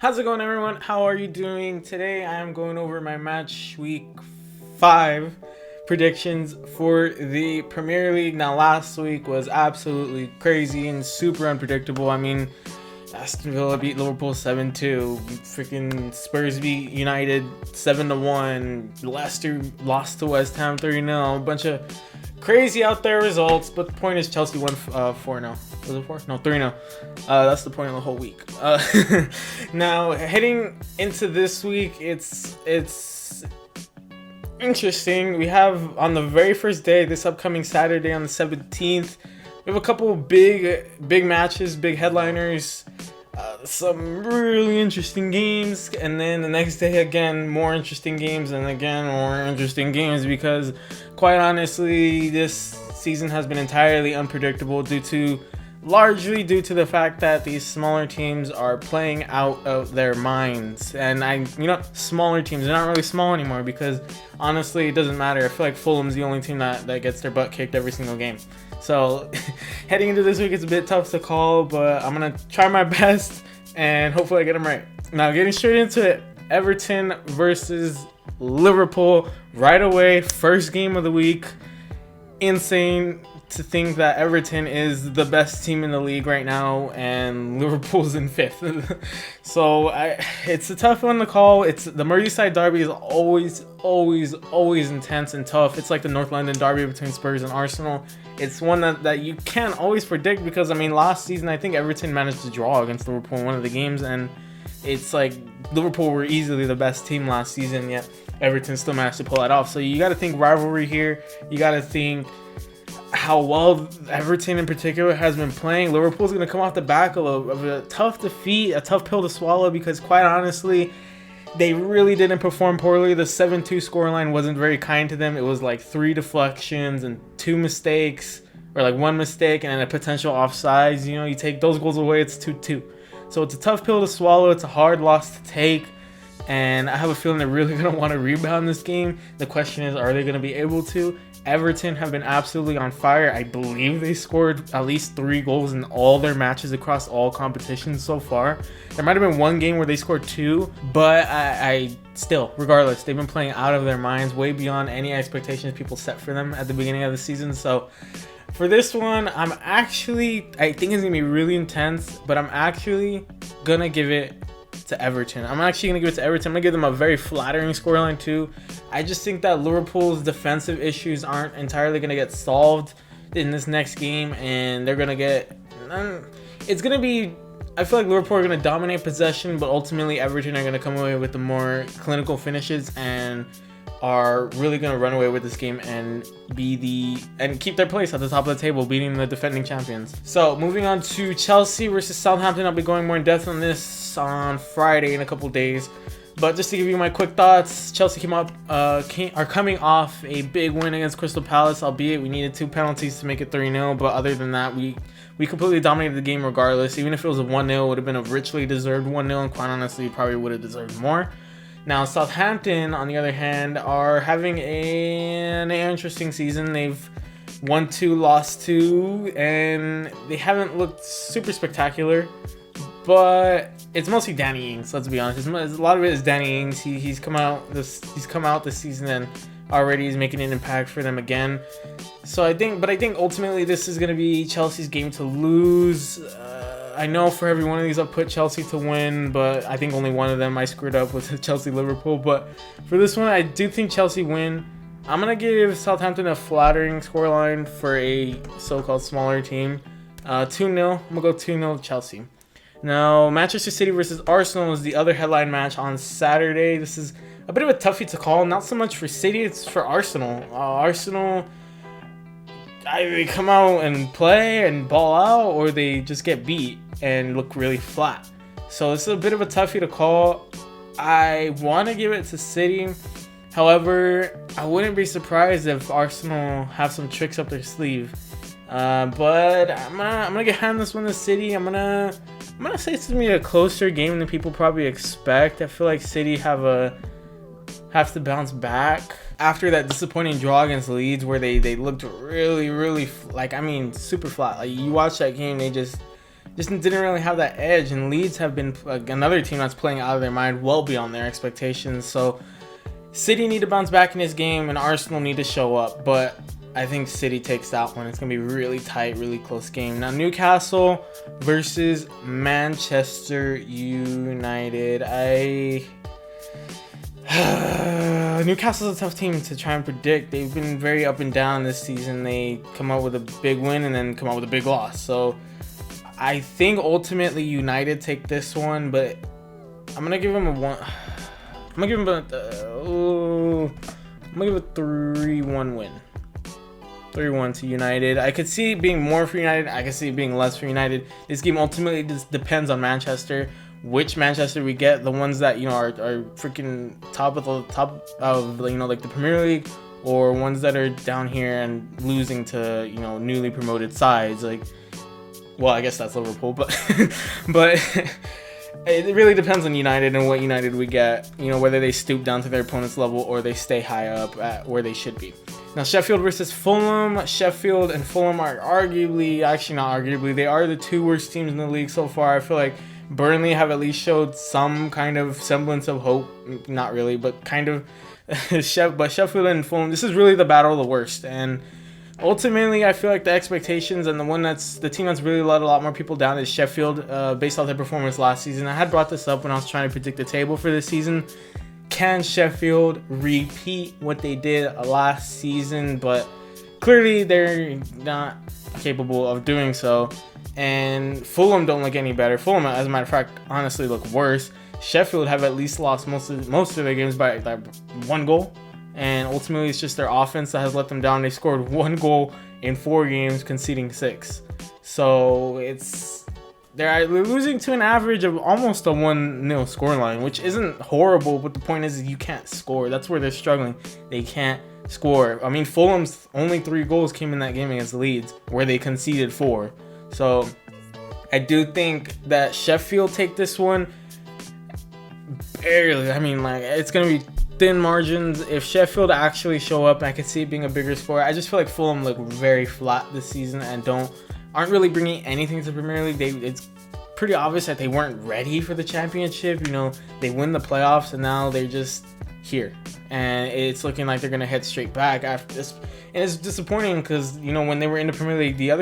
How's it going, everyone? How are you doing? Today I am going over my match week 5 predictions for the Premier League. Now, last week was absolutely crazy and super unpredictable. I mean, Aston Villa beat Liverpool 7-2. Freaking Spurs beat United 7-1. Leicester lost to West Ham 3-0. A bunch of crazy out there results, but the point is Chelsea won 4-0. Was it 4? No, 3-0. That's the point of the whole week. Now, heading into this week, it's interesting. We have on the very first day, this upcoming Saturday on the 17th, we have a couple big matches, big headliners, some really interesting games, and then the next day again more interesting games, and again more interesting games, because quite honestly this season has been entirely unpredictable largely due to the fact that these smaller teams are playing out of their minds. And smaller teams, they're not really small anymore, because honestly it doesn't matter. I feel like Fulham's the only team that gets their butt kicked every single game. So heading into this week, it's a bit tough to call, but I'm gonna try my best and hopefully I get them right. Now, getting straight into it, Everton versus Liverpool right away, first game of the week. Insane to think that Everton is the best team in the league right now and Liverpool's in 5th. So it's a tough one to call. It's the Merseyside derby is always intense and tough. It's like the North London derby between Spurs and Arsenal. It's one that you can't always predict, because I mean, last season I think Everton managed to draw against Liverpool in one of the games, and it's like Liverpool were easily the best team last season, yet Everton still managed to pull that off. So you got to think rivalry here. You got to think how well Everton in particular has been playing. Liverpool's going to come off the back of a tough defeat, a tough pill to swallow, because quite honestly, they really didn't perform poorly. The 7-2 scoreline wasn't very kind to them. It was like 3 deflections and 2 mistakes, or like 1 mistake and a potential offsides. You take those goals away, it's 2-2. So it's a tough pill to swallow. It's a hard loss to take. And I have a feeling they're really going to want to rebound this game. The question is, are they going to be able to? Everton have been absolutely on fire. I believe they scored at least 3 goals in all their matches across all competitions so far. There might have been one game where they scored 2, but I still, regardless, they've been playing out of their minds, way beyond any expectations people set for them at the beginning of the season. So for this one, I think it's going to be really intense, but I'm actually going to give it to Everton. I'm going to give them a very flattering scoreline too. I just think that Liverpool's defensive issues aren't entirely going to get solved in this next game, and they're going to get... It's going to be... I feel like Liverpool are going to dominate possession, but ultimately Everton are going to come away with the more clinical finishes and are really going to run away with this game and keep their place at the top of the table, beating the defending champions. So moving on to Chelsea versus Southampton. I'll be going more in depth on this on Friday in a couple days. But just to give you my quick thoughts, Chelsea are coming off a big win against Crystal Palace, albeit we needed 2 penalties to make it 3-0. But other than that, we completely dominated the game regardless. Even if it was a 1-0, it would have been a richly deserved 1-0, and quite honestly, probably would have deserved more. Now, Southampton, on the other hand, are having an interesting season. They've won 2, lost 2, and they haven't looked super spectacular. But it's mostly Danny Ings. Let's be honest. A lot of it is Danny Ings. He's come out this season and already is making an impact for them again. So I think ultimately this is going to be Chelsea's game to lose. I know for every one of these I'll put Chelsea to win, but I think only one of them I screwed up with Chelsea-Liverpool. But for this one, I do think Chelsea win. I'm going to give Southampton a flattering scoreline for a so-called smaller team. 2-0. I'm going to go 2-0 Chelsea. Now, Manchester City versus Arsenal is the other headline match on Saturday. This is a bit of a toughie to call. Not so much for City, it's for Arsenal. Arsenal... either they come out and play and ball out, or they just get beat and look really flat. So it's a bit of a toughie to call. I want to give it to City. However, I wouldn't be surprised if Arsenal have some tricks up their sleeve. But I'm gonna get hand this one to City. I'm gonna say it's gonna be a closer game than people probably expect. I feel like City have to bounce back after that disappointing draw against Leeds, where they looked really super flat. Like, you watch that game, just didn't really have that edge. And Leeds have been another team that's playing out of their mind, well beyond their expectations. So City need to bounce back in this game, and Arsenal need to show up. But I think City takes that one. It's going to be really tight, really close game. Now, Newcastle versus Manchester United. Newcastle's a tough team to try and predict. They've been very up and down this season. They come out with a big win and then come out with a big loss. So I think ultimately United take this one, but I'm going to give them a 3-1 win. 3-1 to United. I could see it being more for United. I could see it being less for United. This game ultimately just depends on Manchester. Which Manchester we get, the ones that are freaking top of like the Premier League, or ones that are down here and losing to newly promoted sides. Like, well, I guess that's Liverpool, but it really depends on United and what United we get. Whether they stoop down to their opponent's level or they stay high up at where they should be. Now, Sheffield versus Fulham. Sheffield and Fulham are actually not arguably, they are the two worst teams in the league so far. I feel like Burnley have at least showed some kind of semblance of hope. Not really, but kind of. But Sheffield and Fulham, this is really the battle of the worst. And ultimately, I feel like the expectations and the team that's really let a lot more people down is Sheffield, based off their performance last season. I had brought this up when I was trying to predict the table for this season. Can Sheffield repeat what they did last season? But clearly, they're not capable of doing so. And Fulham don't look any better. Fulham, as a matter of fact, honestly look worse. Sheffield have at least lost most of their games by one goal. And ultimately, it's just their offense that has let them down. They scored 1 goal in 4 games, conceding 6. So they're losing to an average of almost a 1-0 scoreline, which isn't horrible. But the point is you can't score. That's where they're struggling. They can't score. I mean, Fulham's only 3 goals came in that game against Leeds, where they conceded 4. So I do think that Sheffield take this one barely. I mean, it's going to be thin margins. If Sheffield actually show up, and I could see it being a bigger score, I just feel like Fulham look very flat this season and aren't really bringing anything to the Premier League. It's pretty obvious that they weren't ready for the championship. They win the playoffs and now they're just here. And it's looking like they're going to head straight back after this. And it's disappointing because, when they were in the Premier League, the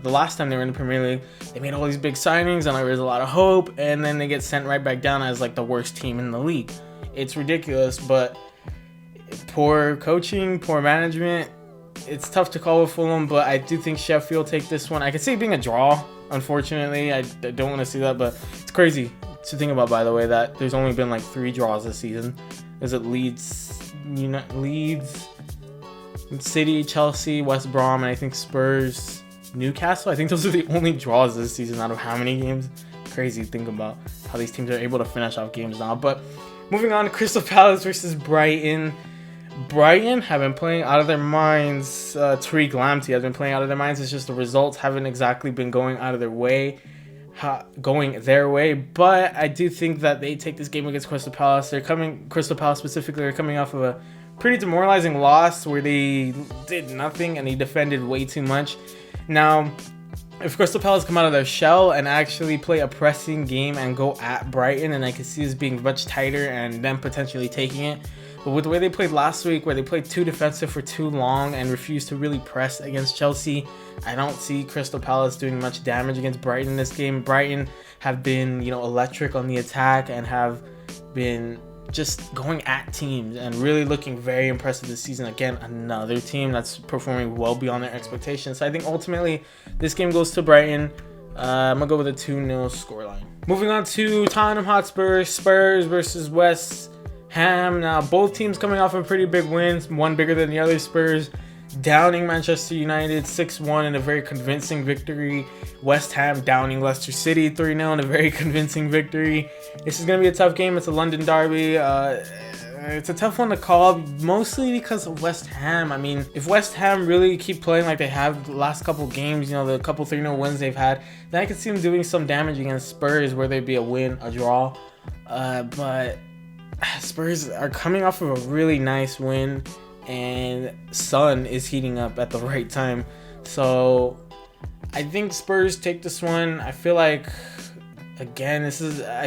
last time they were in the Premier League, they made all these big signings and there was a lot of hope. And then they get sent right back down as the worst team in the league. It's ridiculous, but poor coaching, poor management. It's tough to call with Fulham, but I do think Sheffield take this one. I could see it being a draw, unfortunately. I don't want to see that, but it's crazy to think about, by the way, that there's only been 3 draws this season. Is it Leeds, City, Chelsea, West Brom, and I think Spurs, Newcastle? I think those are the only draws this season out of how many games? Crazy to think about how these teams are able to finish off games now. But moving on to Crystal Palace versus Brighton. Brighton have been playing out of their minds. Tariq Lamptey has been playing out of their minds. It's just the results haven't exactly been going their way. But I do think that they take this game against Crystal Palace. Crystal Palace specifically are coming off of a pretty demoralizing loss where they did nothing and they defended way too much. Now, if Crystal Palace come out of their shell and actually play a pressing game and go at Brighton, and I can see this being much tighter and them potentially taking it. But with the way they played last week, where they played too defensive for too long and refused to really press against Chelsea, I don't see Crystal Palace doing much damage against Brighton in this game. Brighton have been, electric on the attack and have been just going at teams and really looking very impressive this season. Again, another team that's performing well beyond their expectations. So I think ultimately this game goes to Brighton. I'm going to go with a 2-0 scoreline. Moving on to Tottenham Hotspur, Spurs versus West Ham. Now, both teams coming off of pretty big wins, one bigger than the other. Spurs downing Manchester United 6-1 in a very convincing victory. West Ham downing Leicester City 3-0 in a very convincing victory. This is going to be a tough game. It's a London derby. It's a tough one to call, mostly because of West Ham. I mean, if West Ham really keep playing like they have the last couple games, the couple 3-0 wins they've had, then I could see them doing some damage against Spurs, where they'd be a win, a draw. But Spurs are coming off of a really nice win, and Son is heating up at the right time. So I think Spurs take this one. I feel like, again, I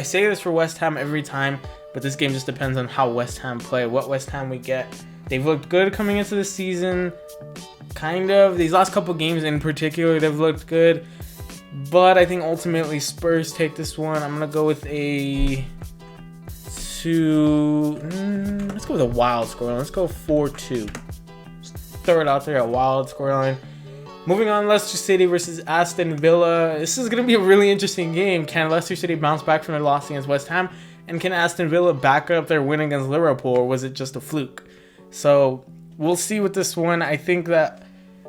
say this for West Ham every time, but this game just depends on how West Ham play, what West Ham we get. They've looked good coming into the season, kind of. These last couple games in particular, they've looked good. But I think ultimately Spurs take this one. I'm going to go with let's go with a wild scoreline. Let's go 4-2. Just throw it out there, a wild scoreline. Moving on, Leicester City versus Aston Villa. This is going to be a really interesting game. Can Leicester City bounce back from their loss against West Ham? And can Aston Villa back up their win against Liverpool, or was it just a fluke? So we'll see with this one. I think that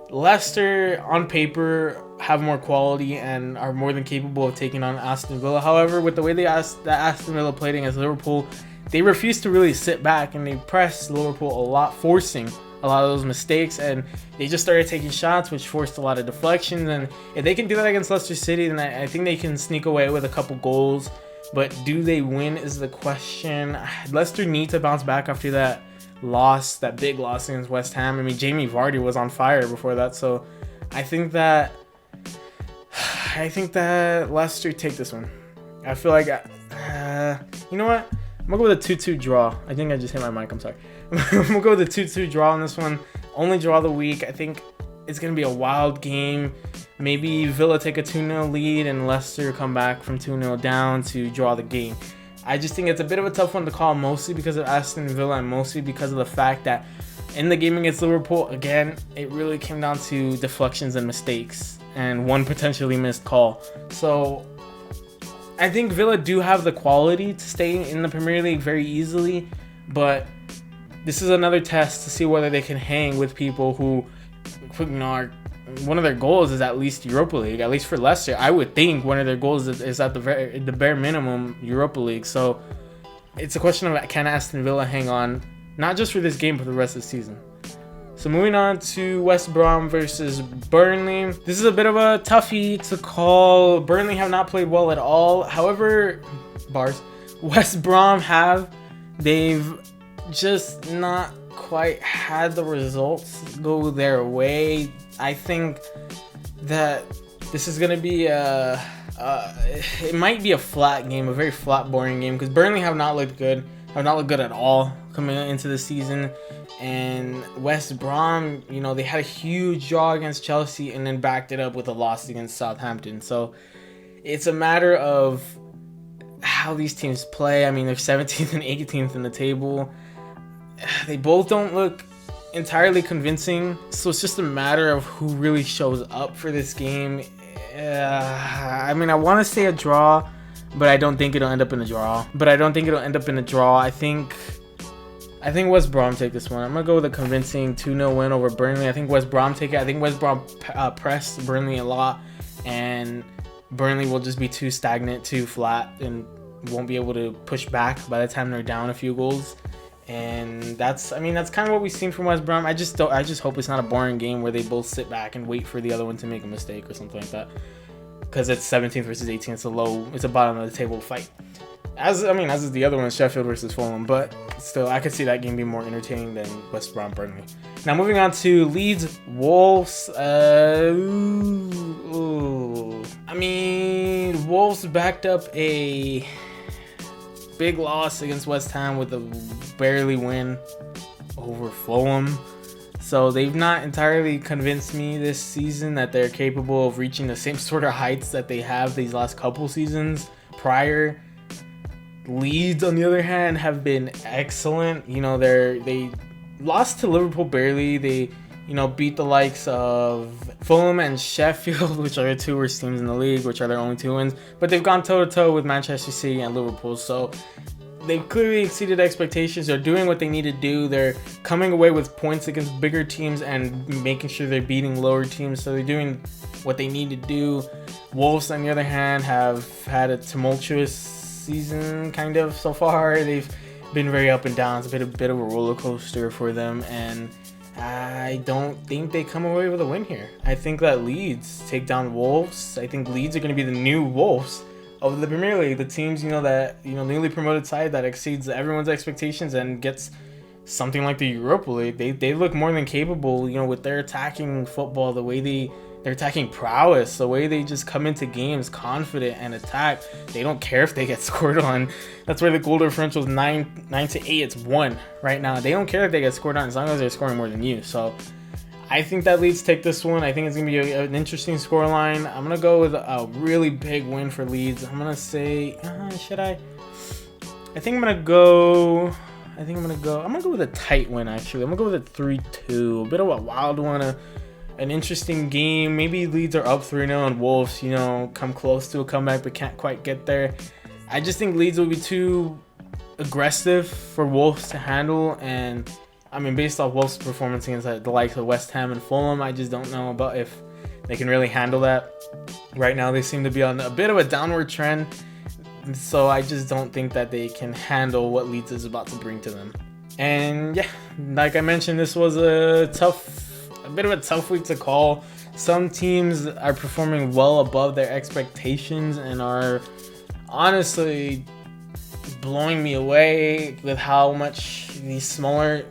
Leicester, on paper, have more quality and are more than capable of taking on Aston Villa. However, with the way that Aston Villa played against Liverpool, they refused to really sit back, and they pressed Liverpool a lot, forcing a lot of those mistakes, and they just started taking shots, which forced a lot of deflections. And if they can do that against Leicester City, then I think they can sneak away with a couple goals. But do they win is the question. Leicester need to bounce back after that big loss against West Ham. I mean, Jamie Vardy was on fire before that, so I think that Leicester take this one. I feel like, you know what? I'm gonna go with a 2-2 draw. I think I just hit my mic. I'm sorry. I'm gonna go with a 2-2 draw on this one. Only draw of the week. I think it's gonna be a wild game. Maybe Villa take a 2-0 lead and Leicester come back from 2-0 down to draw the game. I just think it's a bit of a tough one to call, mostly because of Aston Villa and mostly because of the fact that in the game against Liverpool, again, it really came down to deflections and mistakes and one potentially missed call. So I think Villa do have the quality to stay in the Premier League very easily, but this is another test to see whether they can hang with people who are, one of their goals is at least Europa League. At least for Leicester, I would think one of their goals is at the bare minimum Europa League. So it's a question of, can Aston Villa hang on, not just for this game, but the rest of the season. So moving on to West Brom versus Burnley. This is a bit of a toughie to call. Burnley have not played well at all. However, West Brom have. They've just not quite had the results go their way. I think that this is going to be it might be a flat game, a very flat, boring game, because Burnley have not looked good at all coming into the season. And West Brom, they had a huge draw against Chelsea and then backed it up with a loss against Southampton. So it's a matter of how these teams play. I mean, they're 17th and 18th in the table. They both don't look entirely convincing. So it's just a matter of who really shows up for this game. I mean, I want to say a draw, but I don't think it'll end up in a draw. I think West Brom take this one. I'm going to go with a convincing 2-0 win over Burnley. I think West Brom take it. I think West Brom pressed Burnley a lot, and Burnley will just be too stagnant, too flat, and won't be able to push back by the time they're down a few goals. And that's kind of what we've seen from West Brom. I just hope it's not a boring game where they both sit back and wait for the other one to make a mistake or something like that. Because it's 17th versus 18th. It's a bottom of the table fight. As is the other one, Sheffield versus Fulham. But still, I could see that game being more entertaining than West Brom Burnley. Now moving on to Leeds Wolves. Wolves backed up a big loss against West Ham with a barely win over Fulham. So they've not entirely convinced me this season that they're capable of reaching the same sort of heights that they have these last couple seasons prior. Leeds, on the other hand, have been excellent. They lost to Liverpool barely. They, beat the likes of Fulham and Sheffield, which are the two worst teams in the league, which are their only two wins. But they've gone toe-to-toe with Manchester City and Liverpool. So they've clearly exceeded expectations. They're doing what they need to do. They're coming away with points against bigger teams and making sure they're beating lower teams. So they're doing what they need to do. Wolves, on the other hand, have had a tumultuous season kind of so far. They've been very up and down. It's a bit of a roller coaster for them, and I don't think they come away with a win here. I think that Leeds take down Wolves. I think Leeds are going to be the new Wolves of the Premier League. The teams, newly promoted side that exceeds everyone's expectations and gets something like the Europa League. They look more than capable, with their attacking football, the way they their attacking prowess, the way they just come into games confident and attack. They don't care if they get scored on. That's where the goal differential is 9-8. It's 1 right now. They don't care if they get scored on as long as they're scoring more than you. So I think that Leeds take this one. I think it's going to be an interesting scoreline. I'm going to go with a really big win for Leeds. I'm going to say, should I? I think I'm going to go with a tight win, actually. I'm going to go with a 3-2. A bit of a wild one, an interesting game. Maybe Leeds are up 3-0 and Wolves, come close to a comeback but can't quite get there. I just think Leeds will be too aggressive for Wolves to handle, and I mean, based off Wolves' performance against the likes of West Ham and Fulham, I just don't know about if they can really handle that. Right now, they seem to be on a bit of a downward trend, so I just don't think that they can handle what Leeds is about to bring to them. And yeah, like I mentioned, this was a bit of a tough week to call. Some teams are performing well above their expectations and are honestly blowing me away with how much these smaller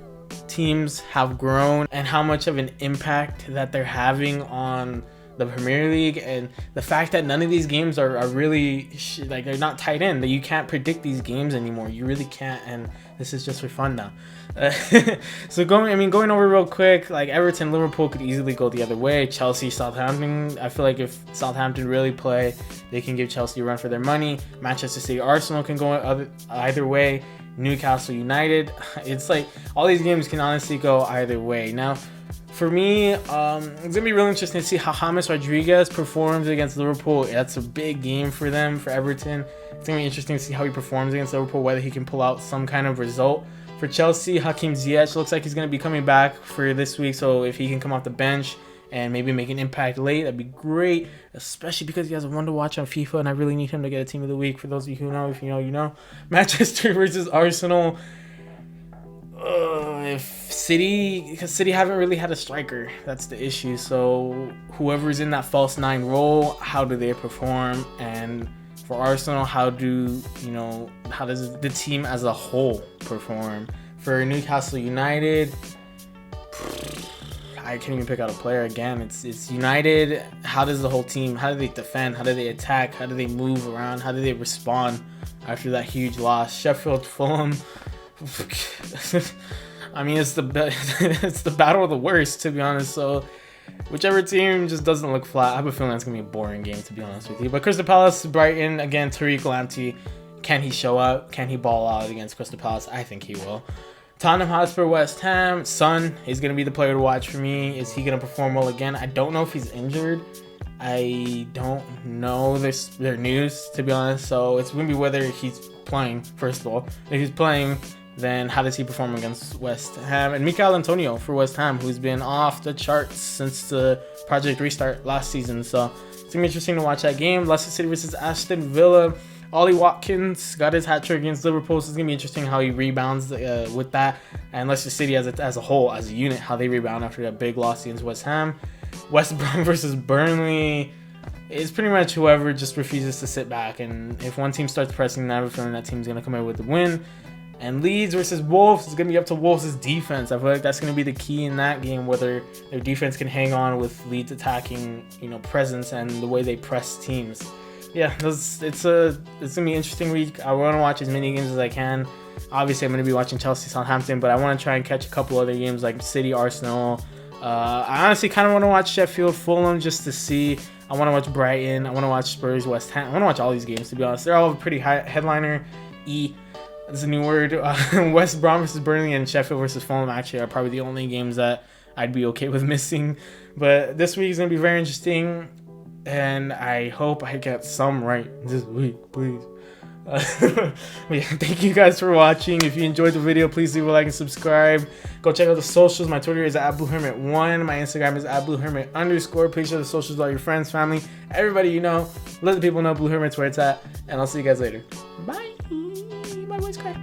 teams have grown and how much of an impact that they're having on the Premier League, and the fact that none of these games are really they're not tight in, that you can't predict these games anymore. You really can't, and this is just for fun now. So going over real quick, like Everton, Liverpool could easily go the other way. Chelsea, Southampton, I feel like if Southampton really play, they can give Chelsea a run for their money. Manchester City, Arsenal can go either way. Newcastle United, it's like all these games can honestly go either way. Now, for me, it's gonna be really interesting to see how James Rodriguez performs against Liverpool. That's a big game for them, for Everton. It's gonna be interesting to see how he performs against Liverpool, whether he can pull out some kind of result. For Chelsea, Hakim Ziyech looks like he's gonna be coming back for this week, so if he can come off the bench and maybe make an impact late, that'd be great, especially because he has a one to watch on FIFA, and I really need him to get a team of the week. For those of you who know, if you know, you know. Manchester versus Arsenal. If because City haven't really had a striker, that's the issue. So whoever's in that false 9 role, how do they perform? And for Arsenal, how does the team as a whole perform? For Newcastle United, I can't even pick out a player again. It's United. How does the whole team, how do they defend? How do they attack? How do they move around? How do they respond after that huge loss? Sheffield, Fulham. I mean, it's the battle of the worst, to be honest. So whichever team just doesn't look flat, I have a feeling it's going to be a boring game, to be honest with you. But Crystal Palace, Brighton, again, Tariq Lamptey. Can he show up? Can he ball out against Crystal Palace? I think he will. Tottenham Hotspur, West Ham. Son is going to be the player to watch for me. Is he going to perform well again? I don't know if he's injured. I don't know their news, to be honest. So it's going to be whether he's playing, first of all. If he's playing, then how does he perform against West Ham? And Mikel Antonio for West Ham, who's been off the charts since the Project Restart last season. So it's going to be interesting to watch that game. Leicester City versus Aston Villa. Ollie Watkins got his hat trick against Liverpool, so it's going to be interesting how he rebounds with that. And Leicester City as a whole, as a unit, how they rebound after that big loss against West Ham. West Brom versus Burnley is pretty much whoever just refuses to sit back. And if one team starts pressing, I have a feeling that team's going to come out with the win. And Leeds versus Wolves is going to be up to Wolves' defense. I feel like that's going to be the key in that game, whether their defense can hang on with Leeds' attacking, presence and the way they press teams. Yeah, it's going to be an interesting week. I want to watch as many games as I can. Obviously, I'm going to be watching Chelsea, Southampton, but I want to try and catch a couple other games like City, Arsenal. I honestly kind of want to watch Sheffield, Fulham just to see. I want to watch Brighton. I want to watch Spurs, West Ham. I want to watch all these games, to be honest. They're all pretty high headliner. That's a new word. West Brom versus Burnley and Sheffield versus Fulham actually are probably the only games that I'd be okay with missing. But this week is going to be very interesting, and I hope I get some right this week, please. Yeah, thank you guys for watching. If you enjoyed the video, please leave a like and subscribe. Go check out the socials. My Twitter is @BlueHermit1. My Instagram is @BlueHermit_. Please share the socials with all your friends, family, everybody you know. Let the people know Blue Hermit's where it's at. And I'll see you guys later. Bye. My voice cracked.